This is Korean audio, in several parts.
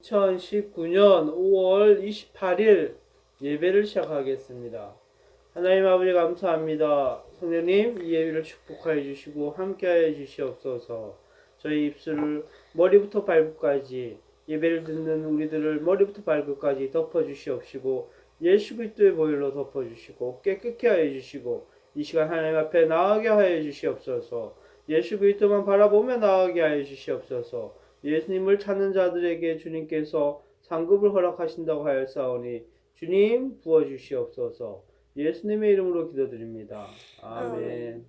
2019년 5월 28일 예배를 시작하겠습니다. 하나님 아버지 감사합니다. 성령님 이 예배를 축복하여 주시고 함께하여 주시옵소서. 저희 입술을 머리부터 발끝까지 예배를 듣는 우리들을 머리부터 발끝까지 덮어주시옵시고 예수 그리스도의 보혈로 덮어주시고 깨끗게 하여 주시고 이 시간 하나님 앞에 나아가게 하여 주시옵소서. 예수 그리스도만 바라보며 나아가게 하여 주시옵소서. 예수님을 찾는 자들에게 주님께서 상급을 허락하신다고 하였사오니 주님 부어주시옵소서. 예수님의 이름으로 기도드립니다. 아멘.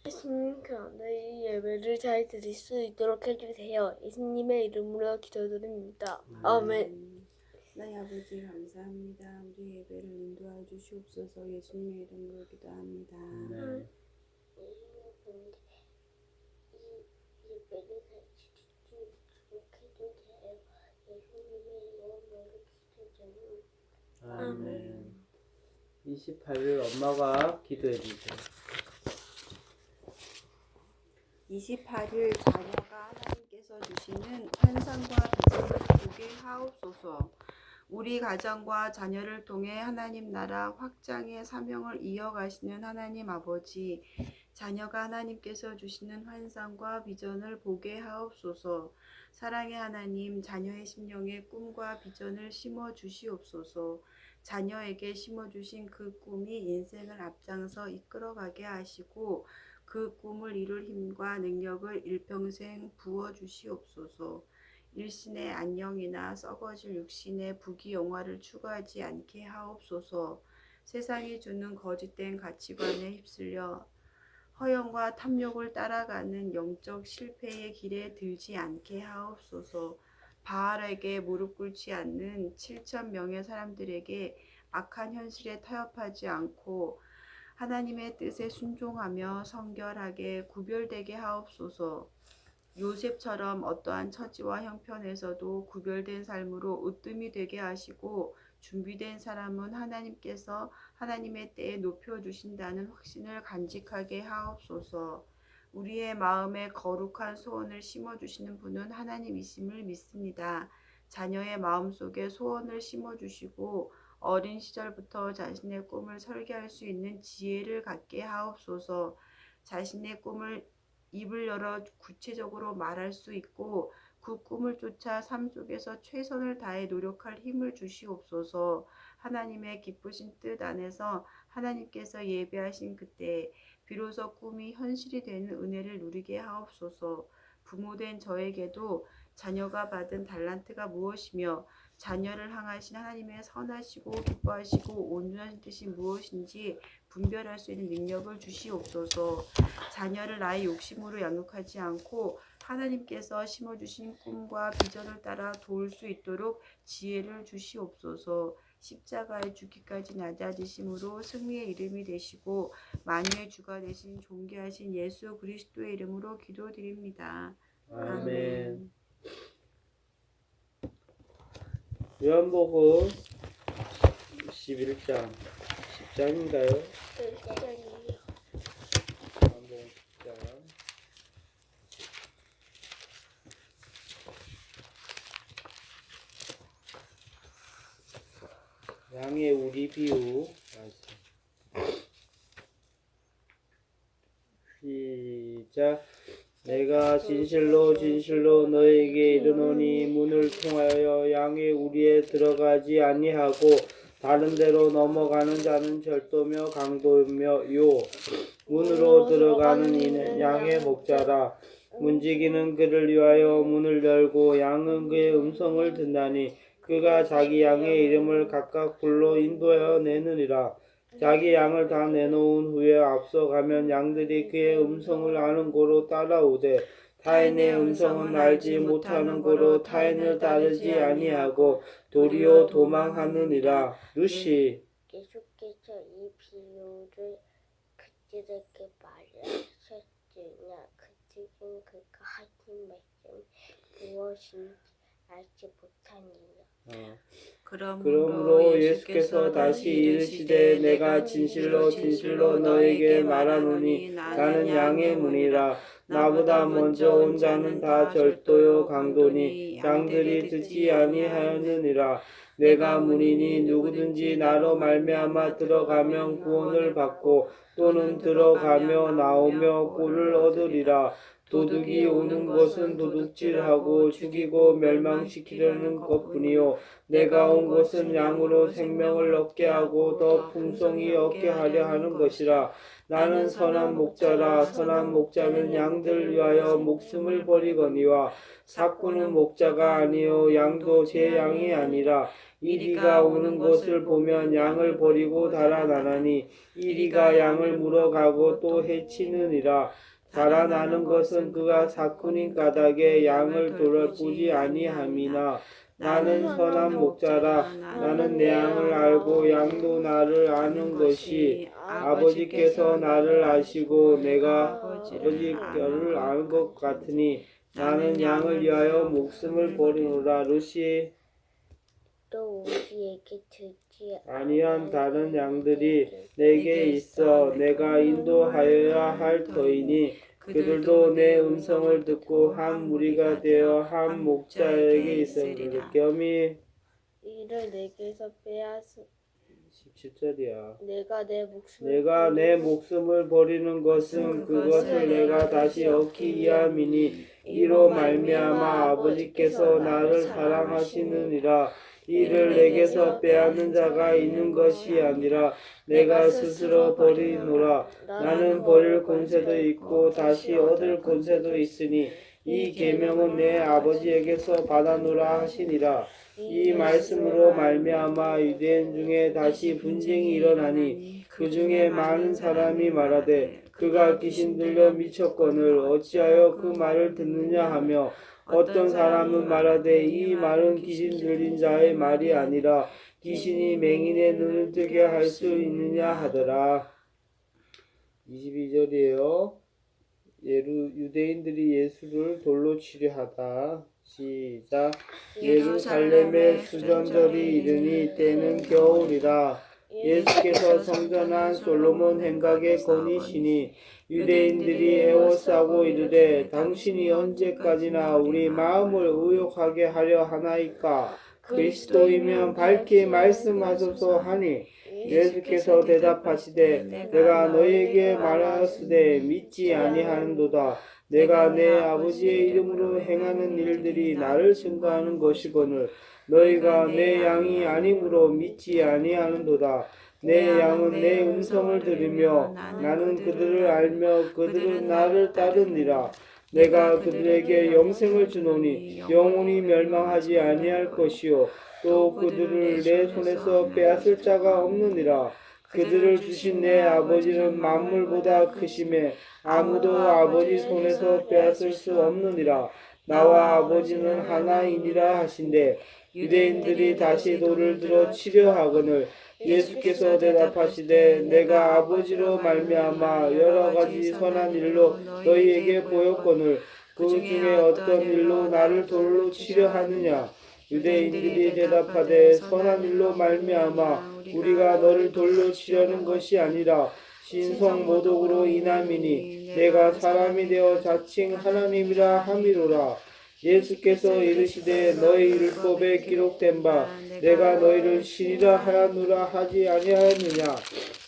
예수님 가운데 이 예배를 잘 드릴 수 있도록 해주세요. 예수님의 이름으로 기도드립니다. 아멘. 하나님 아버지 감사합니다. 우리 예배를 인도하여 주시옵소서. 예수님의 이름으로 기도합니다. 네. 아멘. 28일 엄마가 기도해 주세요. 28일 자녀가 하나님께서 주시는 환상과 비전을 보게 하옵소서. 우리 가정과 자녀를 통해 하나님 나라 확장의 사명을 이어가시는 하나님 아버지, 자녀가 하나님께서 주시는 환상과 비전을 보게 하옵소서. 사랑의 하나님, 자녀의 심령에 꿈과 비전을 심어 주시옵소서. 자녀에게 심어주신 그 꿈이 인생을 앞장서 이끌어가게 하시고 그 꿈을 이룰 힘과 능력을 일평생 부어주시옵소서. 일신의 안녕이나 썩어질 육신의 부귀영화를 추구하지 않게 하옵소서. 세상이 주는 거짓된 가치관에 휩쓸려 허영과 탐욕을 따라가는 영적 실패의 길에 들지 않게 하옵소서. 바알에게 무릎 꿇지 않는 7,000명의 사람들에게 악한 현실에 타협하지 않고 하나님의 뜻에 순종하며 성결하게 구별되게 하옵소서. 요셉처럼 어떠한 처지와 형편에서도 구별된 삶으로 으뜸이 되게 하시고 준비된 사람은 하나님께서 하나님의 때에 높여주신다는 확신을 간직하게 하옵소서. 우리의 마음에 거룩한 소원을 심어주시는 분은 하나님이심을 믿습니다. 자녀의 마음속에 소원을 심어주시고 어린 시절부터 자신의 꿈을 설계할 수 있는 지혜를 갖게 하옵소서. 자신의 꿈을 입을 열어 구체적으로 말할 수 있고 그 꿈을 쫓아 삶 속에서 최선을 다해 노력할 힘을 주시옵소서. 하나님의 기쁘신 뜻 안에서 하나님께서 예배하신 그때 비로소 꿈이 현실이 되는 은혜를 누리게 하옵소서. 부모된 저에게도 자녀가 받은 달란트가 무엇이며 자녀를 향하신 하나님의 선하시고 기뻐하시고 온전한 뜻이 무엇인지 분별할 수 있는 능력을 주시옵소서. 자녀를 나의 욕심으로 양육하지 않고 하나님께서 심어주신 꿈과 비전을 따라 도울 수 있도록 지혜를 주시옵소서. 십자가에 죽기까지 낮아지심으로 승리의 이름이 되시고 만유의 주가 되신 존귀하신 예수 그리스도의 이름으로 기도드립니다. 아멘. 요한복음 11장 10장인가요? 요한복음 10장 양의 우리 비유 시작. 내가 진실로 진실로 너에게 이르노니 문을 통하여 양의 우리에 들어가지 아니하고 다른 데로 넘어가는 자는 절도며 강도며 요 문으로 들어가는 이는 양의 목자라. 문지기는 그를 위하여 문을 열고 양은 그의 음성을 듣나니 그가 자기 양의 이름을 각각 불러 인도하여 내느니라. 자기 양을 다 내놓은 후에 앞서가면 양들이 그의 음성을 아는 고로 따라오되 타인의 음성은 알지 못하는 고로 타인을 따르지 아니하고 도리어 도망하느니라. 루시. 예수께서 이 비유를 그들에게 말하셨으나 그들은 그가 하신 말씀이 무엇인지 알지 못하니라. 그러므로 예수께서 다시 이르시되 내가 진실로 진실로 너에게 말하노니 나는 양의 문이라. 나보다 먼저 온 자는 다 절도요 강도니 양들이 듣지 아니하였느니라. 내가 문이니 누구든지 나로 말미암아 들어가면 구원을 받고 또는 들어가며 나오며 꿀을 얻으리라. 도둑이 오는 것은 도둑질하고 죽이고 멸망시키려는 것뿐이요 내가 온 것은 양으로 생명을 얻게 하고 더 풍성히 얻게 하려 하는 것이라. 나는 선한 목자라. 선한 목자는 양들 위하여 목숨을 버리거니와 삭구는 목자가 아니요 양도 제 양이 아니라. 이리가 오는 것을 보면 양을 버리고 달아나나니 이리가 양을 물어가고 또 해치느니라. 달아나는 것은 그가 삭구닌 까닭에 양을 돌보지 아니함이나 나는 선한 목자라. 나는 내 양을 알고 양도 나를 아는 것이 아버지께서 나를 아시고 내가 아버지를 아는 것 같으니 나는 양을 위하여 목숨을 버리노라. 루시 또 우리에게 주지 아니한 다른 양들이 내게 있어 내가 인도하여야 할 터이니 그들도 내 음성을 듣고 한 무리가 되어 한 목자에게 있으리라. 겸이 이를 내게서 빼앗은 17절이야. 내가 내 목숨을 버리는 것은 그것을 내가 다시 얻기 위함이니 이로 말미암아 아버지께서 나를 사랑하시느니라. 이를 내게서 빼앗는 자가 있는 것이 아니라 내가 스스로 버리노라. 나는 버릴 권세도 있고 다시 얻을 권세도 있으니 이 계명은 내 아버지에게서 받아노라 하시니라. 이 말씀으로 말미암아 유대인 중에 다시 분쟁이 일어나니 그 중에 많은 사람이 말하되 그가 귀신 들려 미쳤거늘 어찌하여 그 말을 듣느냐 하며 어떤 사람은 말하되 이 말은 귀신 들린 자의 말이 아니라 귀신이 맹인의 눈을 뜨게 할 수 있느냐 하더라. 22절이에요. 유대인들이 예수를 돌로 치려 하다. 시작. 예루살렘의 수전절이 이르니 때는 겨울이라. 예수께서 성전한 솔로몬 행각에 거니시니 유대인들이 애워싸고 이르되 당신이 언제까지나 우리 마음을 의욕하게 하려 하나이까. 그리스도이면 밝히 말씀하소서 하니 예수께서 대답하시되 내가 너희에게 말하였으되 믿지 아니하는도다. 내가 내 아버지의 이름으로 행하는 일들이 나를 증거하는 것이거늘 너희가 내 양이 아니므로 믿지 아니하는도다. 내 양은 내 음성을 들으며 나는 그들을 알며 그들은 나를 따르니라. 내가 그들에게 영생을 주노니 영원히 멸망하지 아니할 것이요 또 그들을 내 손에서 빼앗을 자가 없느니라. 그들을 주신 내 아버지는 만물보다 크심에 아무도 아버지 손에서 빼앗을 수 없느니라. 나와 아버지는 하나이니라 하신대 유대인들이 다시 돌을 들어 치려 하거늘 예수께서 대답하시되 내가 아버지로 말미암아 여러 가지 선한 일로 너희에게 보였거늘 그 중에 어떤 일로 나를 돌로 치려 하느냐. 유대인들이 대답하되 선한 일로 말미암아 우리가 너를 돌로 치려는 것이 아니라 신성 모독으로 인함이니 내가 사람이 되어 자칭 하나님이라 함이로라. 예수께서 이르시되 너희 율법에 기록된 바 내가 너희를 신이라 하였노라 하지 아니하였느냐.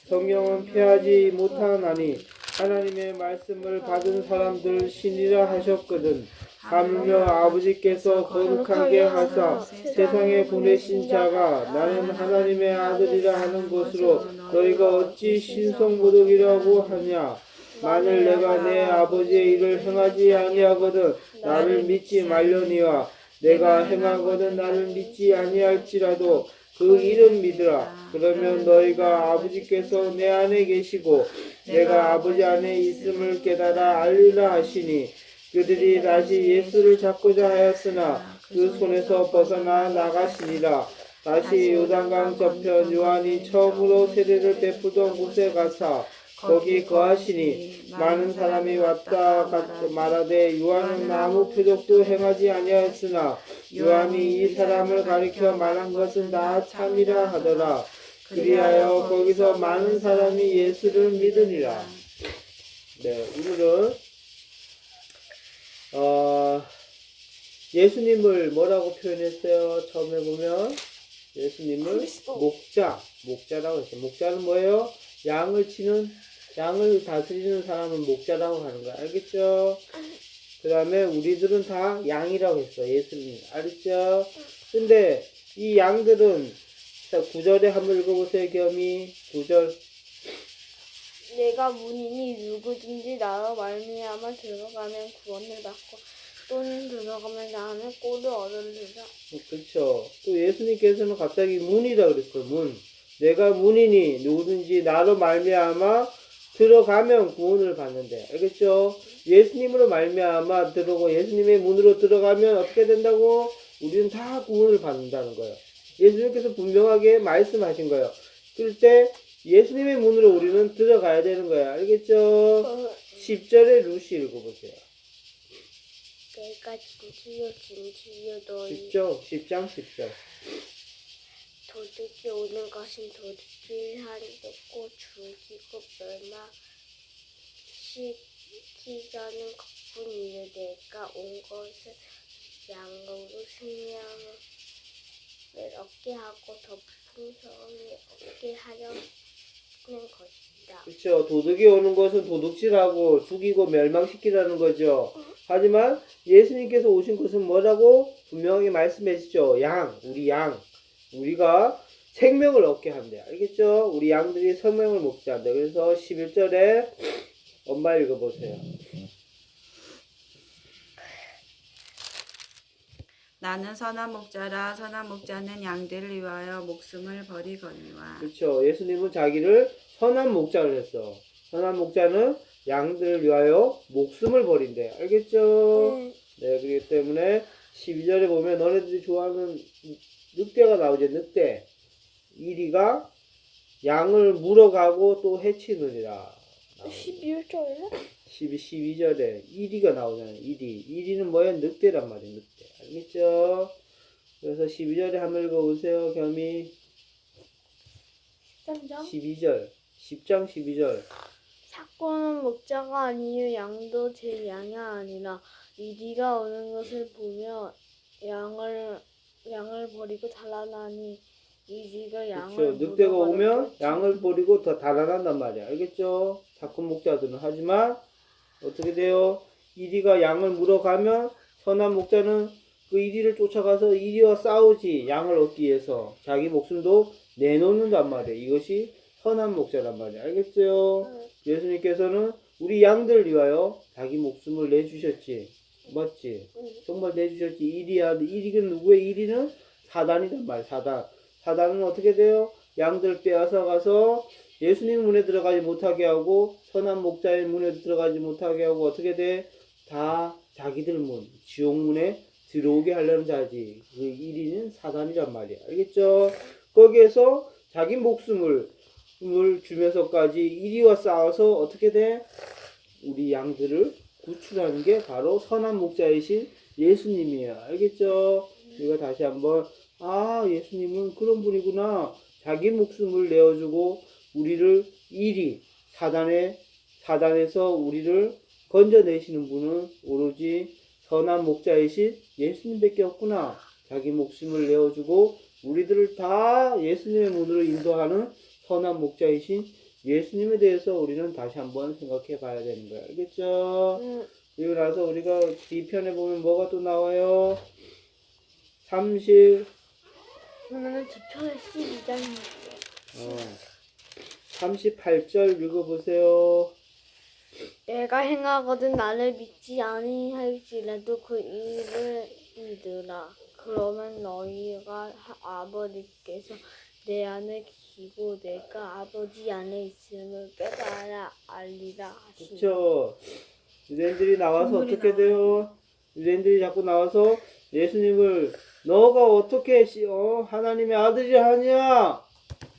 성경은 폐하지 못하나니 하나님의 말씀을 받은 사람들 신이라 하셨거든. 하물며 아버지께서 거룩하게 하사 세상에 보내신 자가 나는 하나님의 아들이라 하는 것으로 너희가 어찌 신성모독이라고 하냐. 만일 내가 내 아버지의 일을 행하지 아니하거든 나를 믿지 말려니와 내가 행하거든 나를 믿지 아니할지라도 그 일은 믿으라. 그러면 너희가 아버지께서 내 안에 계시고 내가 아버지 안에 있음을 깨달아 알리라 하시니 그들이 다시 예수를 잡고자 하였으나 그 손에서 벗어나 나가시니라. 다시 요단강 저편 요한이 처음으로 세례를 베푸던 곳에 가사 거기 거하시니 많은 사람이 왔다 말하되 요한은 아무 표적도 행하지 아니하였으나 요한이 이 사람을 가리켜 말한 것은 다 참이라 하더라. 그리하여 거기서 많은 사람이 예수를 믿으니라. 네, 오늘은 예수님을 뭐라고 표현했어요? 처음에 보면 예수님을 그리스도. 목자라고 했어요. 목자는 뭐예요? 양을 다스리는 사람은 목자라고 하는 거야. 알겠죠? 그 다음에 우리들은 다 양이라고 했어. 예수님. 알겠죠? 근데 이 양들은, 자, 9절에 한번 읽어보세요. 겸이 9절. 내가 문이니 누구든지 나로 말미암아 들어가면 구원을 받고 또는 들어가면 나는 꼴을 얻으리라. 그렇죠. 또 예수님께서는 갑자기 문이라 그랬어. 문. 내가 문이니 누구든지 나로 말미암아 들어가면 구원을 받는데. 알겠죠? 예수님으로 말미암아 들어오고 예수님의 문으로 들어가면 어떻게 된다고? 우리는 다 구원을 받는다는 거예요. 예수님께서 분명하게 말씀하신 거예요. 그럴 때 예수님의 문으로 우리는 들어가야 되는 거예요. 알겠죠? 10절에 루시 읽어보세요. 내가 진지여 너희 10장 10절. 도둑이 오는 것은 도둑질 하려고 죽이고 멸망시키려는 것뿐이요 내가 온 것은 양으로 생명을 얻게 하고 더 풍성히 얻게 하려는 것이다. 그렇죠. 도둑이 오는 것은 도둑질하고 죽이고 멸망시키라는 거죠. 하지만 예수님께서 오신 것은 뭐라고 분명하게 말씀하시죠. 우리 양. 우리가 생명을 얻게 한대. 알겠죠? 우리 양들이 생명을 먹지 한대. 그래서 11절에 엄마 읽어보세요. 나는 선한 목자라 선한 목자는 양들을 위하여 목숨을 버리거니와. 그렇죠. 예수님은 자기를 선한 목자를 했어. 선한 목자는 양들을 위하여 목숨을 버린대. 알겠죠? 네, 그렇기 때문에 12절에 보면 너네들이 좋아하는 늑대가 나오죠. 늑대. 이리가 양을 물어가고 또 해치느니라. 11절에? 12절에 이리가 나오잖아요. 이리는 뭐예요? 늑대란 말이에요. 늑대. 알겠죠? 그래서 12절에 한번 읽어보세요. 겸이 13장? 12절. 10장 12절. 사건은 목자가 아니요 양도 제 양이 아니라 이리가 오는 것을 보며 양을 버리고 달아나니 이리가 양을 그렇죠. 늑대가 물어가는 오면 것이 양을 버리고 더 달아난단 말이야. 알겠죠? 사건 목자들은. 하지만 어떻게 돼요? 이리가 양을 물어가면 선한 목자는 그 이리를 쫓아가서 이리와 싸우지. 양을 얻기 위해서 자기 목숨도 내놓는단 말이야. 이것이 선한 목자란 말이야. 알겠어요? 예수님께서는 우리 양들 위하여 자기 목숨을 내주셨지. 맞지? 정말 내주셨지. 이리는 누구의 이리는? 사단이란 말이야. 사단은 어떻게 돼요? 양들 빼앗아 가서 예수님 문에 들어가지 못하게 하고 선한 목자의 문에 들어가지 못하게 하고 어떻게 돼? 다 자기들 문, 지옥 문에 들어오게 하려는 자지. 그 1위는 사단이란 말이야. 알겠죠? 거기에서 자기 목숨을 주면서까지 이리와 싸워서 어떻게 돼? 우리 양들을 구출하는 게 바로 선한 목자이신 예수님이에요. 알겠죠? 우리가 다시 한번 예수님은 그런 분이구나. 자기 목숨을 내어주고 우리를 사단에서 우리를 건져내시는 분은 오로지 선한 목자이신 예수님밖에 없구나. 자기 목숨을 내어주고 우리들을 다 예수님의 문으로 인도하는 선한 목자이신 예수님에 대해서 우리는 다시 한번 생각해 봐야 되는 거야. 알겠죠? 그리고 나서 우리가 뒤편에 보면 뭐가 또 나와요? 그러면 뒤편에 12장이에요. 38절 읽어보세요. 내가 행하거든 나를 믿지 아니할지라도 그 일을 믿으라. 그러면 너희가 아버지께서 내 안에 계시고 내가 아버지 안에 있음을 알리라 하시니. 그렇죠. 유대인들이 나와서 어떻게 돼요? 유대인들이 자꾸 나와서 예수님을 너가 어떻게 하나님의 아들이 하냐?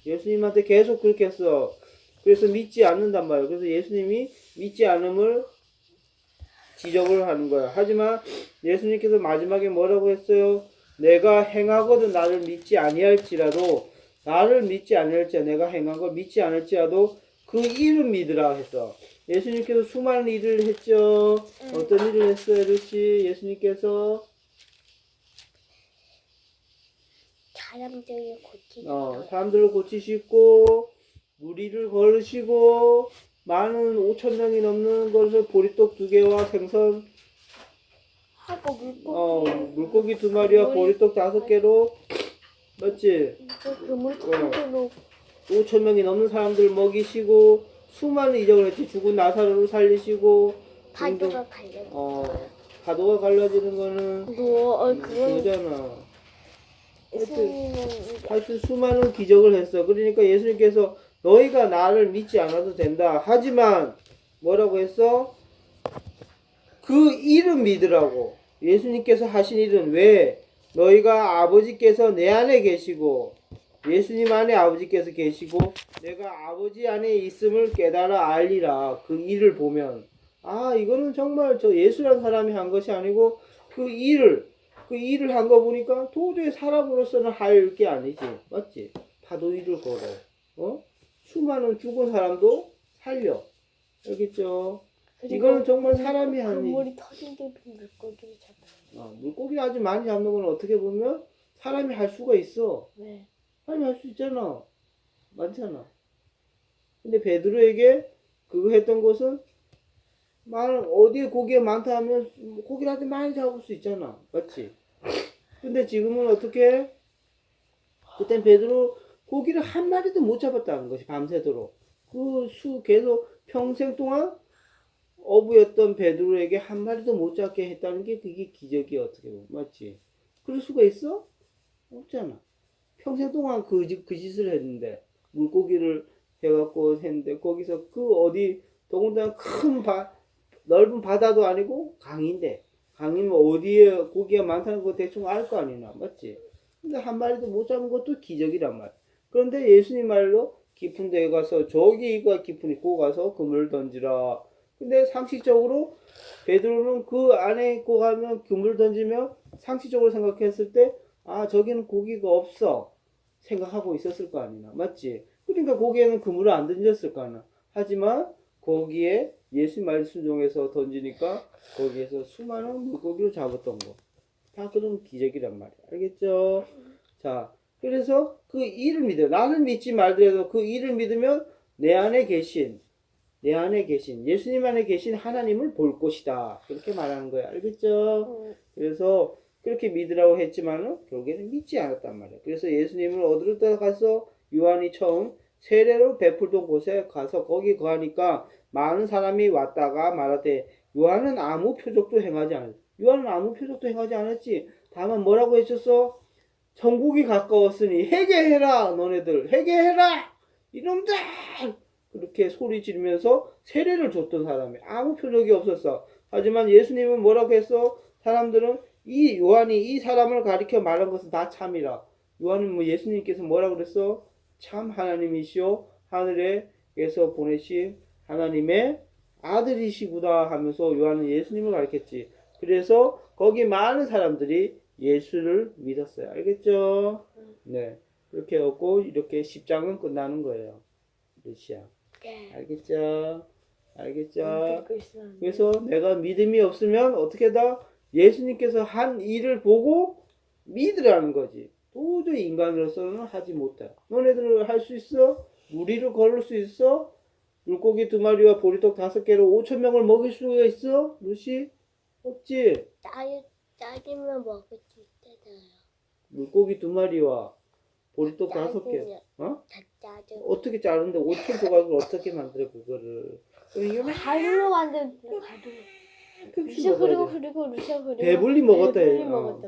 예수님한테 계속 그렇게 했어. 그래서 믿지 않는단 말이에요. 그래서 예수님이 믿지 않음을 지적을 하는 거야. 하지만 예수님께서 마지막에 뭐라고 했어요? 내가 행하거든 나를 믿지 아니할지라도 나를 믿지 아니할지라도 내가 행한 걸 믿지 않을지라도 그 일은 믿으라 했어. 예수님께서 수많은 일을 했죠. 어떤 일을 했어요, 루시? 예수님께서 사람들을 고치시고 사람들을 고치시고 무리를 걸으시고 많은 5천 명이 넘는 것을 보리떡 2개와 생선 하고 물고기 2마리와 보리떡 5개로 맞지? 그물 통째로 5천 명이 넘는 사람들 먹이시고 수많은 이적을 했지. 죽은 나사로를 살리시고 파도가 갈려. 파도가 갈라지는 거는 그건 그거잖아. 예수님은 하여튼 수많은 기적을 했어. 그러니까 예수님께서 너희가 나를 믿지 않아도 된다. 하지만 뭐라고 했어? 그 일은 믿으라고. 예수님께서 하신 일은 왜? 너희가 아버지께서 내 안에 계시고 예수님 안에 아버지께서 계시고 내가 아버지 안에 있음을 깨달아 알리라. 그 일을 보면 이거는 정말 저 예수란 사람이 한 것이 아니고 그 일을 한 거 보니까 도저히 사람으로서는 할 게 아니지. 맞지? 파도 위를 걸어. 수많은 죽은 사람도 살려. 알겠죠? 이거는 정말 사람이 하는 일. 그물이 터진 게 물고기를 잡아요. 물고기 아주 많이 잡는 건 어떻게 보면 사람이 할 수가 있어. 네. 사람이 할 수 있잖아. 많잖아. 근데 베드로에게 그거 했던 것은 어디에 고기가 많다 하면 고기를 아주 많이 잡을 수 있잖아. 맞지? 근데 지금은 어떻게? 그땐 베드로 고기를 한 마리도 못 잡았다는 것이 밤새도록. 계속 평생 동안 어부였던 베드로에게 한 마리도 못 잡게 했다는 게 그게 기적이야, 어떻게 보면. 맞지? 그럴 수가 있어? 없잖아. 평생 동안 그 짓을 했는데, 물고기를 해갖고 했는데, 거기서 더군다나 넓은 바다도 아니고 강인데, 강이면 어디에 고기가 많다는 거 대충 알 거 아니나. 맞지? 근데 한 마리도 못 잡은 것도 기적이란 말이야. 그런데 예수님 말로 깊은 데에 가서, 저기가 깊으니 고 가서 그물을 던지라. 근데 상식적으로 베드로는 그 안에 있고 가면 그물 던지면 상식적으로 생각했을 때 저기는 고기가 없어 생각하고 있었을 거 아니나. 맞지? 그러니까 거기에는 그물을 안 던졌을 거 아니야. 하지만 거기에 예수 말씀 중에서 던지니까 거기에서 수많은 물고기를 잡았던 거. 다 그런 기적이란 말이야. 알겠죠? 자, 그래서 그 일을 믿어. 나는 믿지 말더라도 그 일을 믿으면 내 안에 계신 예수님 안에 계신 하나님을 볼 것이다. 그렇게 말하는 거야. 알겠죠? 그래서 그렇게 믿으라고 했지만은 결국에는 믿지 않았단 말이야. 그래서 예수님을 어디로 따라가서 요한이 처음 세례로 베풀던 곳에 가서 거기 거하니까 많은 사람이 왔다가 말하되 요한은 아무 표적도 행하지 않았지. 다만 뭐라고 했었어? 천국이 가까웠으니 회개해라. 너네들 회개해라. 이놈들. 그렇게 소리 지르면서 세례를 줬던 사람이 아무 표적이 없었어. 하지만 예수님은 뭐라고 했어? 사람들은 요한이 이 사람을 가리켜 말한 것은 다 참이라. 요한은 예수님께서 뭐라고 그랬어? 참 하나님이시오 하늘에서 보내신 하나님의 아들이시구나 하면서 요한은 예수님을 가르쳤지. 그래서 거기 많은 사람들이 예수를 믿었어요. 알겠죠? 네. 그렇게 하고 이렇게 10장은 끝나는 거예요. 루시아. 네. 알겠죠? 듣고 있었는데. 그래서 내가 믿음이 없으면 어떻게 예수님께서 한 일을 보고 믿으라는 거지. 도저히 인간으로서는 하지 못해. 너네들은 할 수 있어? 무리를 걸을 수 있어? 물고기 2마리와 보리떡 5개로 5천 명을 먹일 수가 있어? 루시? 없지? 짜증만 먹을 수 있잖아요. 물고기 2마리와 보리떡 5개. 짜증. 어떻게 자르는데 5천 조각을 어떻게 만들어 그거를? 이거는 가루로 만든 가루. 루시아 그리고 배불리 먹었다.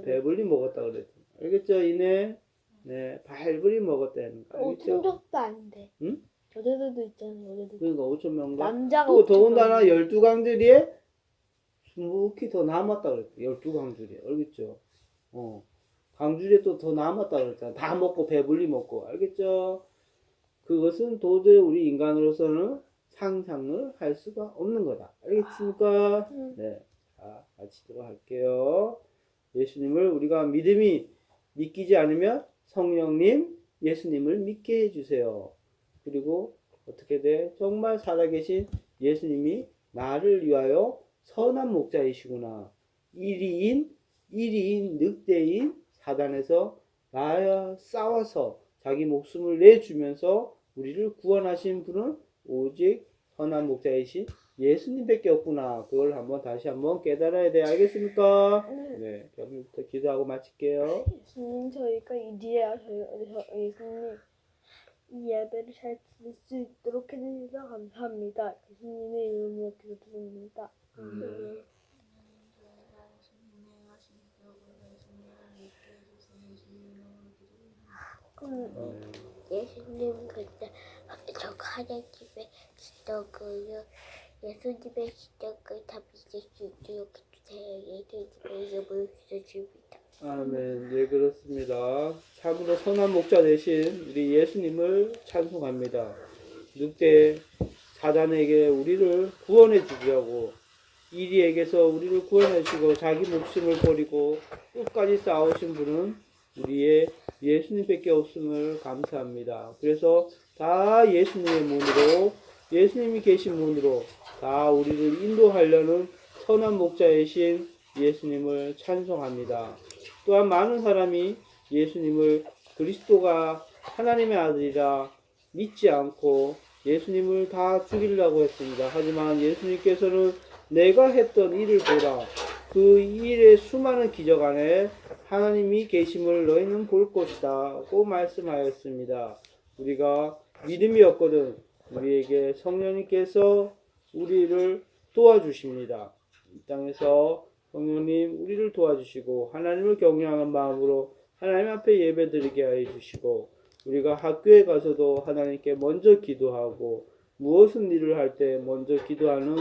배불리 먹었다 그랬지. 알겠죠? 이네. 네, 배불리 먹었다. 알겠죠? 충족도 아닌데. 응? 여자들도 있잖아요. 그러니까 5천 명과 남자가 또 5천 더군다나 명. 12강들이에 스무키 더 남았다 그랬어. 12강줄이에. 알겠죠? 강줄에 또 더 남았다 그랬잖아. 다 먹고 배불리 먹고. 알겠죠? 그것은 도저히 우리 인간으로서는 상상을 할 수가 없는 거다. 알겠습니까? 네. 자, 마치도록 할게요. 예수님을 우리가 믿음이 믿기지 않으면 성령님, 예수님을 믿게 해주세요. 그리고 어떻게 돼? 정말 살아계신 예수님이 나를 위하여 선한 목자이시구나. 1위인 늑대인 사단에서 나와 싸워서 자기 목숨을 내주면서 우리를 구원하신 분은 오직 선한 목자이신 예수님밖에 없구나. 그걸 다시 한번 깨달아야 돼. 알겠습니까? 네. 그럼부터 기도하고 마칠게요. 예수님, 저희가 이제야 예수님 이 예배를 잘 드릴 수 있도록 해주셔서 감사합니다. 예수님의 이름으로 기도드립니다. 예수님 그때 저 하나님의 기적을 예수님의 기적을 다 믿을 수 있도록 해주세요. 예수님의 이름으로 기도드립니다. 아멘. 네, 그렇습니다. 참으로 선한 목자 되신 우리 예수님을 찬송합니다. 늑대 사단에게 우리를 구원해 주려고 이리에게서 우리를 구원해 주시고 자기 목숨을 버리고 끝까지 싸우신 분은 우리의 예수님밖에 없음을 감사합니다. 그래서 다 예수님의 문으로, 예수님이 계신 문으로 다 우리를 인도하려는 선한 목자이신 예수님을 찬송합니다. 또한 많은 사람이 예수님을 그리스도가 하나님의 아들이라 믿지 않고 예수님을 다 죽이려고 했습니다. 하지만 예수님께서는 내가 했던 일을 보라. 그 일의 수많은 기적 안에 하나님이 계심을 너희는 볼 것이다 고 말씀하였습니다. 우리가 믿음이 없거든 우리에게 성령님께서 우리를 도와주십니다. 이 땅에서 성령님 우리를 도와주시고 하나님을 경외하는 마음으로 하나님 앞에 예배드리게 하여 주시고 우리가 학교에 가서도 하나님께 먼저 기도하고 무엇은 일을 할 때 먼저 기도하는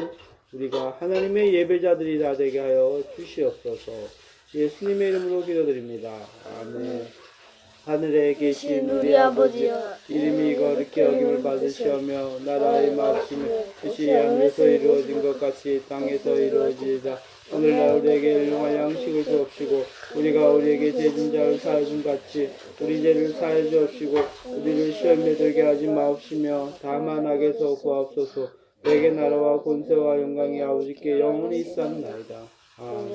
우리가 하나님의 예배자들이 다 되게 하여 주시옵소서. 예수님의 이름으로 기도드립니다. 아멘. 하늘에 계신 우리 아버지여, 이름이 거룩히 여김을 받으시오며 나라의 마음이며 뜻이 하늘에서 이루어진 것 같이 땅에서 이루어지이다. 오늘날 우리에게 일용할 양식을 주옵시고 우리가 우리에게 죄진 자를 사하여 준 같이 우리 죄를 사하여 주옵시고 우리를 시험에 들게 하지 마옵시며 다만 악에서 구하옵소서. 내게 나라와 권세와 영광이 아버지께 영원히 있사옵나이다. 아멘.